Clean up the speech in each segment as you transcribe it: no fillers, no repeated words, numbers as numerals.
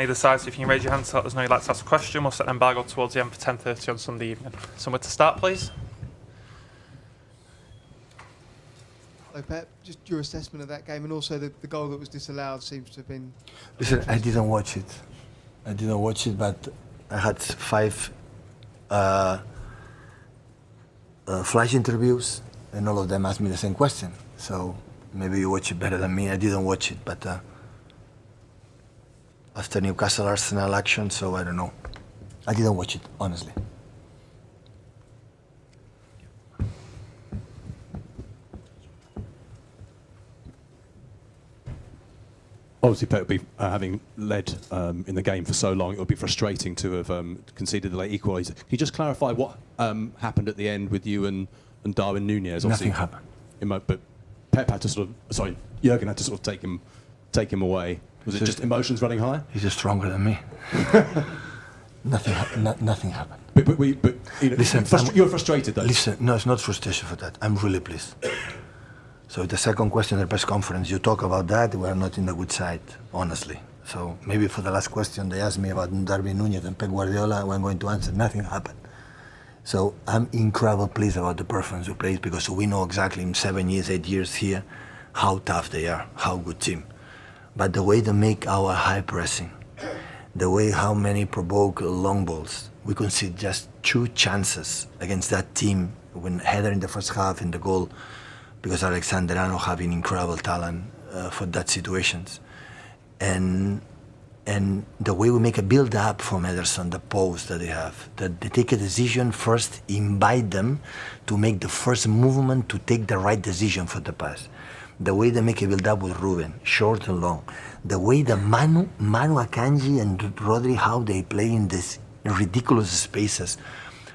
Either side, so if you can raise your hand to let us know you'd like to ask a question, we'll set an embargo towards the end for 10:30 on Sunday evening. Somewhere to start, please. Hello, Pep. Just your assessment of that game, and also the goal that was disallowed seems to have been... Listen, I didn't watch it. But I had 5 flash interviews, and all of them asked me the same question. So maybe you watch it better than me. I didn't watch it, but after Newcastle Arsenal action, so I don't know. I didn't watch it, honestly. Obviously, Pep, having led in the game for so long, it would be frustrating to have conceded the late equaliser. Can you just clarify what happened at the end with you and Darwin Nunez? Nothing happened. But Pep had to Jurgen had to sort of take him away. Was it just emotions running high? He's just stronger than me. Nothing happened. But you know, listen, you're frustrated though. Listen, no, it's not frustration for that. I'm really pleased. So the second question in the press conference, you talk about that, we are not in the good side, honestly. So maybe for the last question, they asked me about Darwin Nunez and Pep Guardiola, I'm going to answer, nothing happened. So I'm incredibly pleased about the performance we played, because we know exactly in 7 years, 8 years here, how tough they are, how good team. But the way they make our high pressing, the way how many provoke long balls, we concede just 2 chances against that team, when header in the first half in the goal, because Alexander Arnold having incredible talent for that situations. And the way we make a build-up from Ederson, the post that they have, that they take a decision first, invite them to make the first movement to take the right decision for the pass. The way they make a build-up with Ruben, short and long. The way the Manu Akanji and Rodri, how they play in these ridiculous spaces,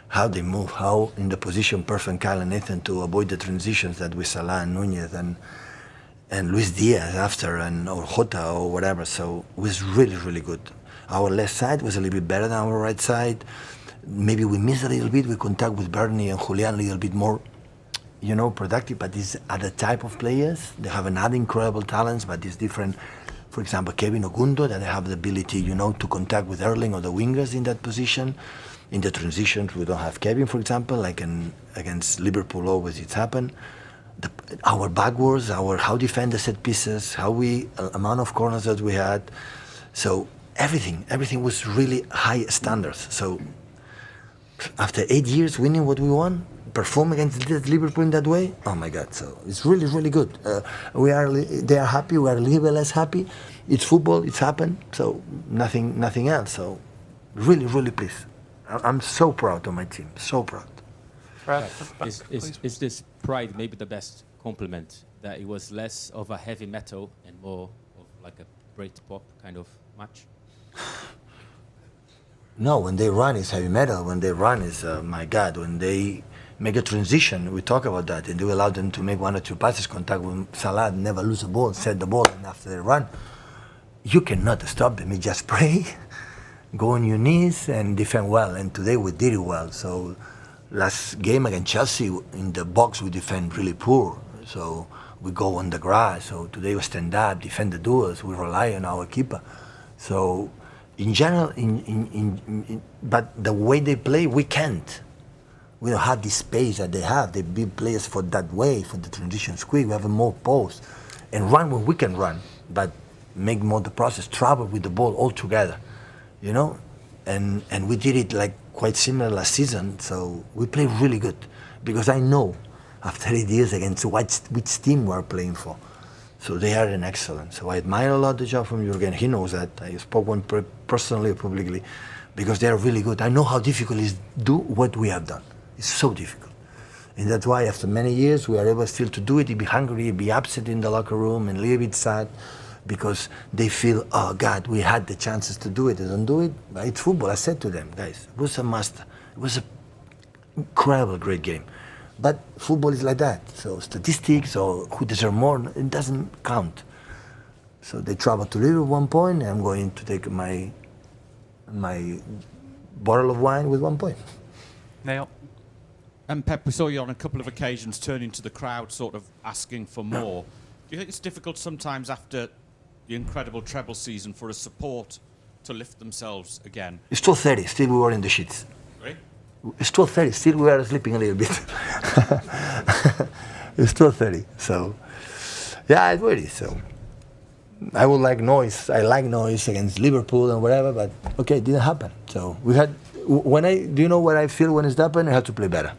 how they move, how in the position perfect Kyle and Nathan to avoid the transitions that with Salah and Nunez and Luis Diaz after, or Jota or whatever. So it was really, really good. Our left side was a little bit better than our right side. Maybe we missed a little bit. We contact with Bernie and Julian a little bit more, productive, but these are the type of players. They have another incredible talents, but it's different. For example, Kevin Ogundo, that they have the ability, to contact with Erling or the wingers in that position. In the transitions, we don't have Kevin, for example, like against Liverpool, always it's happened. Our backwards, how defend the set pieces, amount of corners that we had. So everything was really high standards. So after 8 years winning what we won, perform against Liverpool in that way, oh my God, so it's really, really good. They are happy, we are a little bit less happy. It's football, it's happened, so nothing else. So really, really pleased. I'm so proud of my team, so proud. Is this pride maybe the best compliment, that it was less of a heavy metal and more of like a Brit-pop kind of match? No, when they run it's heavy metal. When they run is, my God, when they make a transition, we talk about that, and we allow them to make 1 or 2 passes, contact with Salah, never lose the ball, set the ball, and after they run, you cannot stop them. You just pray, go on your knees and defend well, and today we did it well. So last game against Chelsea, in the box we defend really poor, so we go on the grass. So today we stand up, defend the duels, we rely on our keeper. So in general, but the way they play, we can't. We don't have the space that they have. They build players for that way, for the transitions quick. We have a more post and run when we can run, but make more the process, travel with the ball all together, and we did it like quite similar last season. So we play really good, because I know after 8 years against which team we are playing for. So they are an excellent. So I admire a lot the job from Jurgen. He knows that. I spoke one personally, publicly, because they are really good. I know how difficult it is to do what we have done. It's so difficult. And that's why after many years we are able still to do it. Be hungry, be upset in the locker room and a little bit sad, because they feel, oh God, we had the chances to do it. They don't do it, but it's football. I said to them, guys, it was a must. It was an incredible, great game. But football is like that. So statistics or who deserves more, it doesn't count. So they travel to Liverpool 1 point, and I'm going to take my bottle of wine with 1 point. Neil? And Pep, we saw you on a couple of occasions turning to the crowd, sort of asking for more. Do you think it's difficult sometimes after the incredible treble season for a support to lift themselves again? It's 12:30. Still, we were in the sheets. Right? It's 12:30. Still, we are sleeping a little bit. It's 12:30. So, yeah, it really. So, I would like noise. I like noise against Liverpool and whatever. But okay, it didn't happen. So we had. Do you know what I feel when it's happened? I have to play better,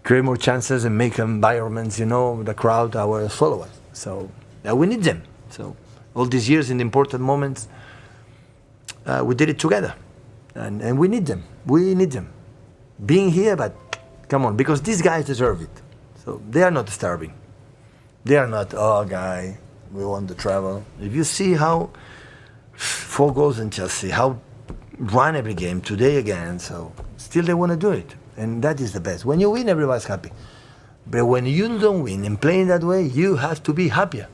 create more chances, and make environments. You know, the crowd, our followers. So yeah, we need them. So all these years in the important moments, we did it together, and we need them. We need them. Being here, but come on, because these guys deserve it. So they are not starving. They are not, oh, guy, we want to travel. If you see how 4 goals in Chelsea, how run every game, today again, so still they want to do it. And that is the best. When you win, everybody's happy. But when you don't win and play in that way, you have to be happier.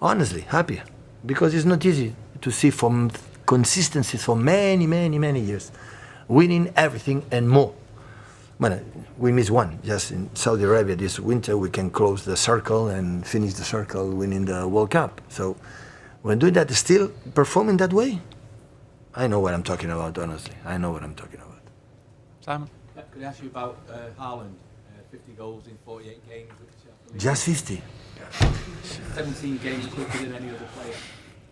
Honestly, happier. Because it's not easy to see from consistency for many, many, many years. Winning everything and more. Well, we missed one. Just in Saudi Arabia this winter, we can close the circle and finish the circle winning the World Cup. So when doing that, still performing that way, I know what I'm talking about, honestly. I know what I'm talking about. Simon? Could I ask you about Haaland? 50 goals in 48 games. Which, Just 50. 17 games quicker than any other player.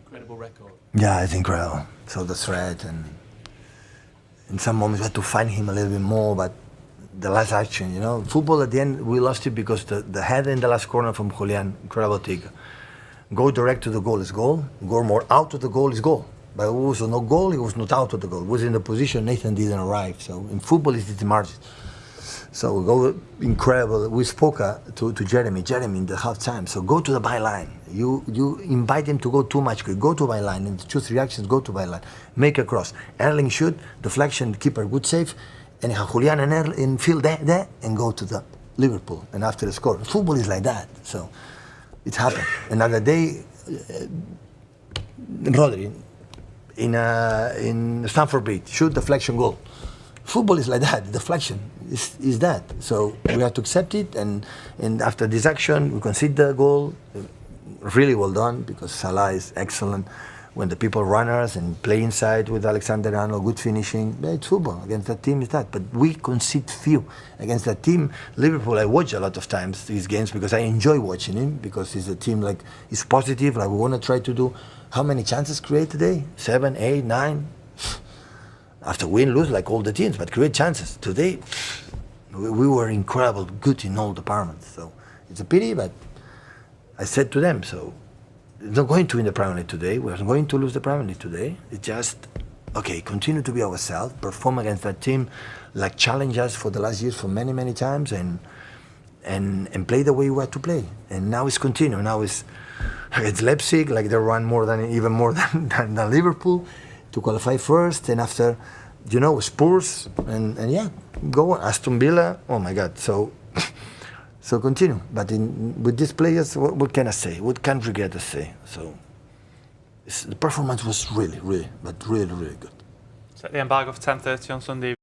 Incredible record. Yeah, it's incredible. So the threat, and in some moments we had to find him a little bit more, but the last action, you know, football at the end, we lost it because the header in the last corner from Julian, incredible take. Go direct to the goal is goal. Go more out of the goal is goal. But it was no goal, it was not out of the goal. It was in the position Nathan didn't arrive. So in football, it's the margin. So we go incredible. We spoke to Jeremy in the half time. So go to the byline. You invite him to go too much. Go to byline. In the 2-3 actions, go to byline. Make a cross. Erling shoot, deflection, keeper, good save. And Julian and Erling feel there and go to the Liverpool. And after the score. Football is like that. So it happened. Another day, Rodri in Stamford Bridge, shoot, deflection, goal. Football is like that. Deflection is that. So we have to accept it. And after this action, we concede the goal. Really well done, because Salah is excellent. When the people runners and play inside with Alexander-Arnold, good finishing. It's football. Against that team is that. But we concede few. Against that team, Liverpool, I watch a lot of times these games because I enjoy watching him, because it's a team like, it's positive, like we want to try to do. How many chances create today? 7, 8, 9? After win, lose, like all the teams, but create chances. Today, we were incredible, good in all departments. So it's a pity, but I said to them, so we're not going to win the Premier League today. We're not going to lose the Premier League today. It's just, okay, continue to be ourselves, perform against that team, like challenge us for the last years for many, many times, and play the way we had to play. And now it's continue. Now it's Leipzig, like they run even more than Liverpool to qualify first, and after, you know, Spurs, and yeah, go on. Aston Villa, oh my God. So continue. But with these players, what can I say? What can regret to say? So the performance was really, really, but really, really good. Set the embargo for 10:30 on Sunday